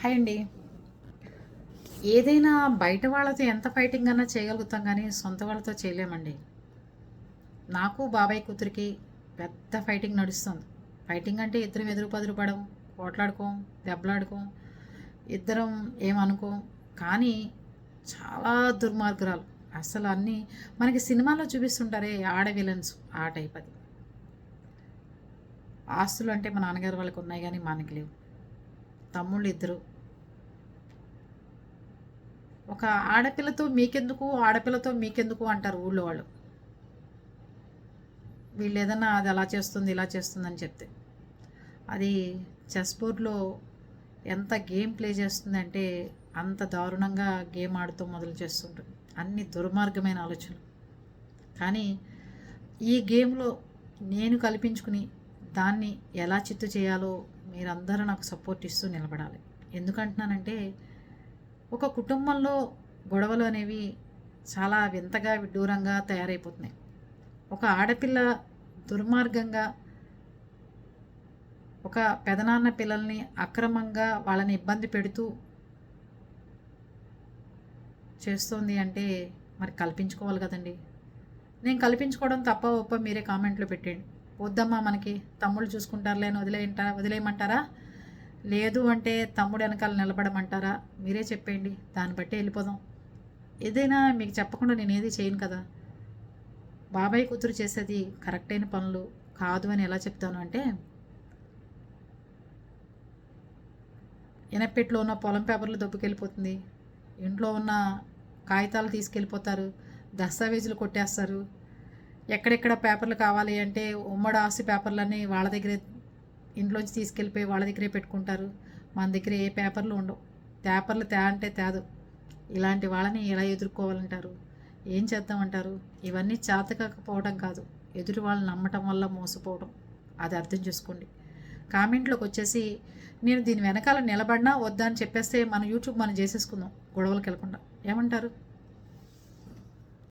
Hi అండి. ఏదైనా బయట వాళ్ళతో ఎంత ఫైటింగ్ అన్నా చేయగలుగుతాం కానీ సొంత వాళ్ళతో చేయలేమండి. నాకు బాబాయ్ కూతురికి పెద్ద ఫైటింగ్ నడుస్తుంది. ఫైటింగ్ అంటే ఇద్దరం ఎదురు పదురు పడం, పోట్లాడుకోం, దెబ్బలాడుకోం, ఇద్దరం ఏమనుకోం. కానీ చాలా దుర్మార్గురాలు. అసలు అన్నీ మనకి సినిమాలో చూపిస్తుంటారే ఆడ విలన్స్, ఆ టైప్ అది. ఆస్తులు అంటే మా నాన్నగారు వాళ్ళకి ఉన్నాయి కానీ మనకి లేవు. తమ్ముళ్ళు ఇద్దరు. ఒక ఆడపిల్లతో మీకెందుకు అంటారు ఊళ్ళో వాళ్ళు. వీళ్ళు ఏదన్నా అది అలా చేస్తుంది ఇలా చేస్తుందని చెప్తే అది చెస్ బోర్డ్లో ఎంత గేమ్ ప్లే చేస్తుందంటే అంత దారుణంగా గేమ్ ఆడుతూ మొదలు చేస్తుంటుంది. అన్ని దుర్మార్గమైన ఆలోచనలు. కానీ ఈ గేమ్లో నేను కల్పించుకుని దాన్ని ఎలా చిత్తు చేయాలో మీరందరూ నాకు సపోర్ట్ ఇస్తూ నిలబడాలి. ఎందుకంటున్నానంటే ఒక కుటుంబంలో గొడవలు అనేవి చాలా వింతగా విడ్డూరంగా తయారైపోతున్నాయి. ఒక ఆడపిల్ల దుర్మార్గంగా ఒక పెదనాన్న పిల్లల్ని అక్రమంగా వాళ్ళని ఇబ్బంది పెడుతూ చేస్తోంది అంటే మరి కల్పించుకోవాలి కదండి. నేను కల్పించుకోవడం తప్ప ఒప్ప మీరే కామెంట్లో పెట్టండి. వద్దమ్మా మనకి తమ్ముళ్ళు చూసుకుంటారులే అని వదిలేయమంటారా, లేదు అంటే తమ్ముడు వెనకాల నిలబడమంటారా, మీరే చెప్పేయండి. దాన్ని బట్టి వెళ్ళిపోదాం. ఏదైనా మీకు చెప్పకుండా నేను ఏది చేయను కదా. బాబాయ్ కూతురు చేసేది కరెక్ట్ అయిన పనులు కాదు అని ఎలా చెప్తాను అంటే, ఎనపెట్లో ఉన్న పొలం పేపర్లు దొబ్బుకెళ్ళిపోతుంది, ఇంట్లో ఉన్న కాగితాలు తీసుకెళ్ళిపోతారు, దస్తావేజులు కొట్టేస్తారు. ఎక్కడెక్కడ పేపర్లు కావాలి అంటే ఉమ్మడి ఆస్తి పేపర్లన్నీ వాళ్ళ దగ్గరే ఇంట్లోంచి తీసుకెళ్ళిపోయి వాళ్ళ దగ్గరే పెట్టుకుంటారు. మన దగ్గర ఏ పేపర్లు ఉండవు. పేపర్లు అంటే తేదు. ఇలాంటి వాళ్ళని ఎలా ఎదుర్కోవాలంటారు, ఏం చేద్దామంటారు? ఇవన్నీ చేతకాకపోవడం కాదు, ఎదురు వాళ్ళని నమ్మటం వల్ల మోసపోవడం. అది అర్థం చేసుకోండి. కామెంట్లోకి వచ్చేసి నేను దీని వెనకాల నిలబడినా వద్దా అని చెప్పేస్తే మన యూట్యూబ్ మనం చేసేసుకుందాం గొడవలకు వెళ్ళకుండా. ఏమంటారు?